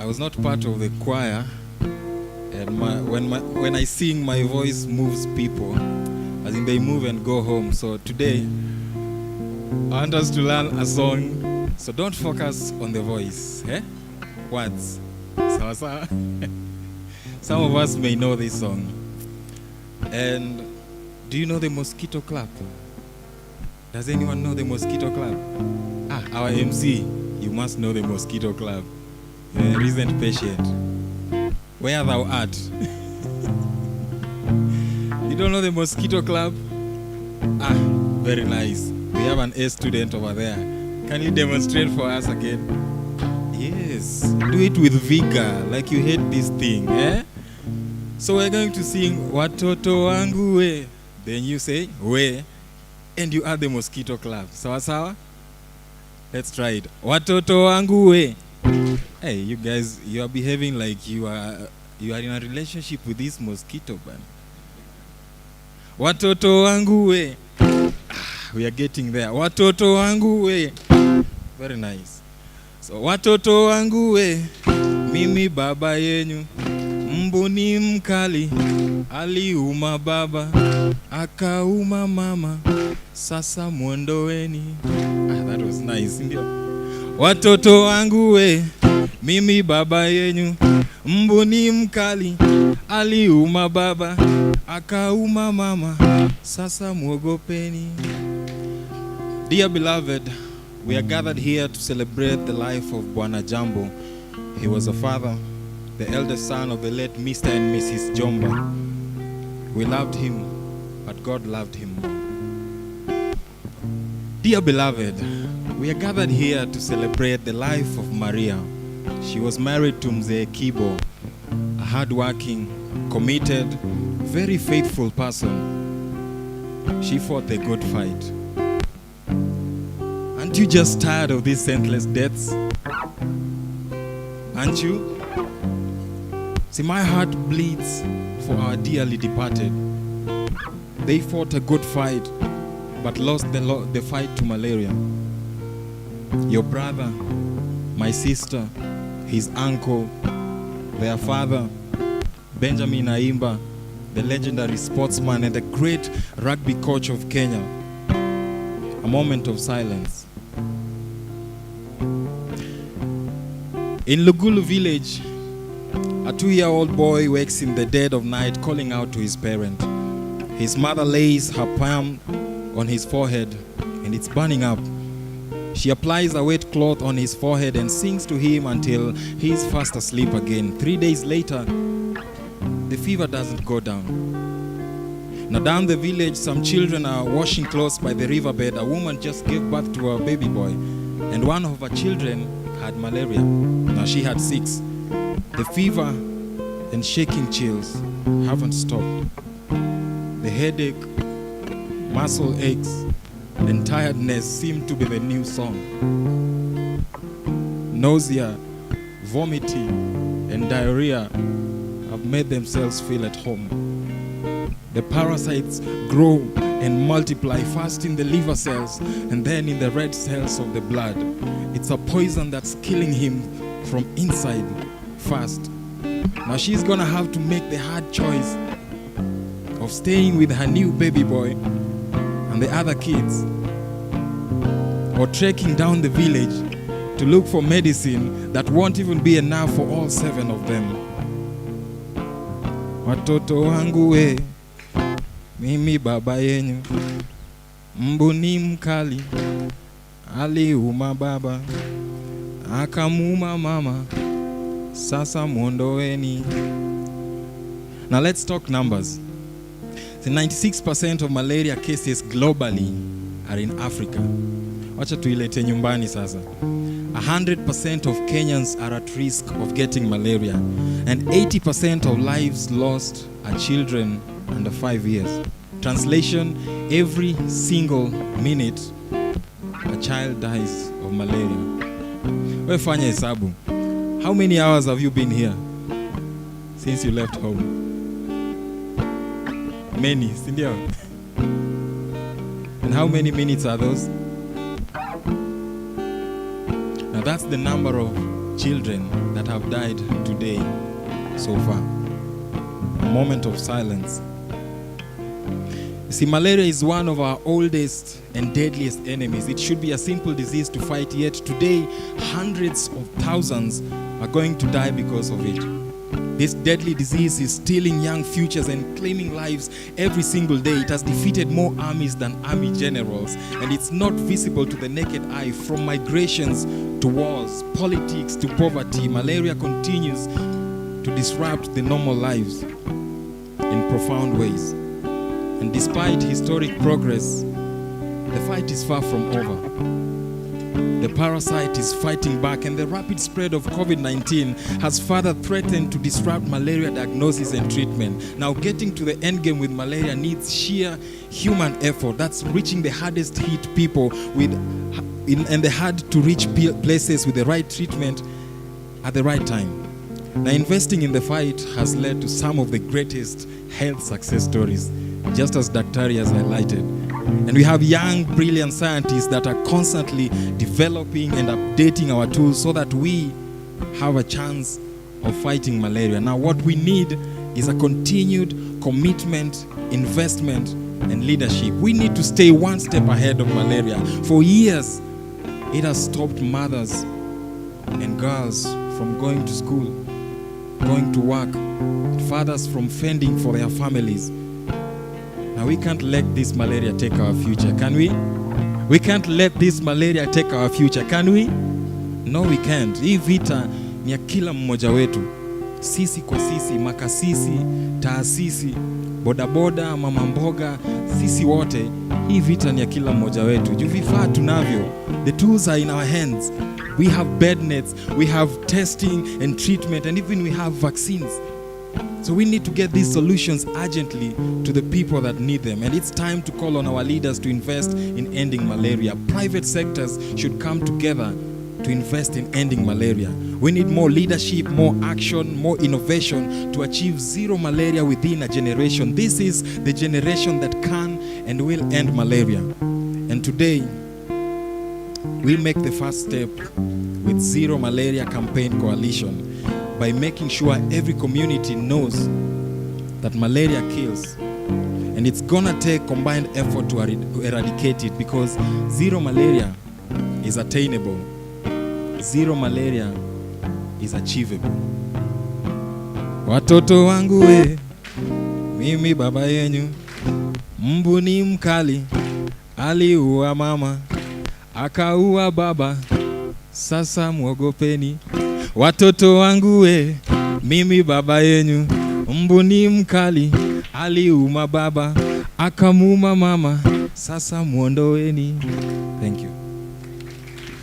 I was not part of the choir, and when I sing, my voice moves people, as in they move and go home. So today, I want us to learn a song. So don't focus on the voice, words. So, some of us may know this song. And do you know the Mosquito Club? Does anyone know the Mosquito Club? Our MC, you must know the Mosquito Club. You're a recent patient. Where thou art? You don't know the Mosquito Club? Very nice. We have an A student over there. Can you demonstrate for us again? Yes. Do it with vigor, like you hate this thing, So we're going to sing Watoto wangu we. Then you say we, and you add the Mosquito Club. Sawa sawa? Let's try it. Watoto wangu we. Hey, you guys, you are behaving like you are in a relationship with this mosquito band. Watoto wangu we. We are getting there. Watoto wangu we. Very nice. So watoto wangu we, mimi baba yenyu, mbuni mkali, aliuma baba, akauma mama, sasa mwondoweni. That was nice, ndio. Watoto wangu we, mimi baba yenyu, mbuni mkali, aliuma baba, akauma mama, sasa mwogopeni. Dear beloved, we are gathered here to celebrate the life of Bwana Jambo. He was a father, the eldest son of the late Mr. and Mrs. Jomba. We loved him, but God loved him more. Dear beloved, we are gathered here to celebrate the life of Maria. She was married to Mzee Kibo, a hardworking, committed, very faithful person. She fought the good fight. Aren't you just tired of these senseless deaths? Aren't you? See, my heart bleeds for our dearly departed. They fought a good fight, but lost the fight to malaria. Your brother, my sister, his uncle, their father, Benjamin Aimba, the legendary sportsman and the great rugby coach of Kenya. A moment of silence. In Lugulu village, a 2-year-old boy wakes in the dead of night calling out to his parent. His mother lays her palm on his forehead and it's burning up. She applies a wet cloth on his forehead and sings to him until he's fast asleep again. 3 days later, the fever doesn't go down. Now down the village, some children are washing clothes by the riverbed. A woman just gave birth to a baby boy, and one of her children had malaria. Now she had 6. The fever and shaking chills haven't stopped. The headache, muscle aches, and tiredness seem to be the new song. Nausea, vomiting, and diarrhea have made themselves feel at home. The parasites grow and multiply first in the liver cells and then in the red cells of the blood. It's a poison that's killing him from inside fast. Now she's gonna have to make the hard choice of staying with her new baby boy and the other kids, or trekking down the village to look for medicine that won't even be enough for all 7 of them. Watoto wangu we, mimi baba yenyu, mbuni mkali, aliuma baba, akamuma mama, sasa mwondoweni. Now let's talk numbers. The 96% of malaria cases globally are in Africa. Wacha tuilete nyumbani sasa. 100% of Kenyans are at risk of getting malaria, and 80% of lives lost are children under 5 years. Translation, every single minute a child dies of malaria. We fanya hesabu. How many hours have you been here since you left home? Many, sindio? And how many minutes are those? Now that's the number of children that have died today so far. A moment of silence. You see, malaria is one of our oldest and deadliest enemies. It should be a simple disease to fight, yet today hundreds of thousands are going to die because of it. This deadly disease is stealing young futures and claiming lives every single day. It has defeated more armies than army generals, and it's not visible to the naked eye. From migrations to wars, politics to poverty, malaria continues to disrupt the normal lives in profound ways. And despite historic progress, the fight is far from over. The parasite is fighting back, and the rapid spread of COVID-19 has further threatened to disrupt malaria diagnosis and treatment. Now, getting to the end game with malaria needs sheer human effort. That's reaching the hardest hit people and the hard to reach places with the right treatment at the right time. Now, investing in the fight has led to some of the greatest health success stories, just as Daktari has highlighted. And we have young, brilliant scientists that are constantly developing and updating our tools so that we have a chance of fighting malaria. Now, what we need is a continued commitment, investment, and leadership. We need to stay one step ahead of malaria. For years, it has stopped mothers and girls from going to school, going to work, fathers from fending for their families. Now, we can't let this malaria take our future, can we? We can't let this malaria take our future, can we? No, we can't. Hii vita ni ya kila mmoja wetu. Sisi kwa sisi, makasisi, taasisi, bodaboda, mama mboga, sisi wote. Hii vita ni ya kila mmoja wetu. Juu vifaa tunavyo. The tools are in our hands. We have bed nets, we have testing and treatment, and even we have vaccines. So we need to get these solutions urgently to the people that need them. And it's time to call on our leaders to invest in ending malaria. Private sectors should come together to invest in ending malaria. We need more leadership, more action, more innovation to achieve zero malaria within a generation. This is the generation that can and will end malaria. And today, we make the first step with Zero Malaria Campaign Coalition by making sure every community knows that malaria kills. And it's gonna take combined effort to eradicate it, because zero malaria is attainable. Zero malaria is achievable. Watoto wangu we, mimi baba yenyu, mbu ni mkali, aliua mama, akaua baba, sasa muogopeni. Watoto wangu we, mimi baba yenyu, mbu ni mkali, aliuma baba, akamuuma mama, sasa muondoeni. Thank you.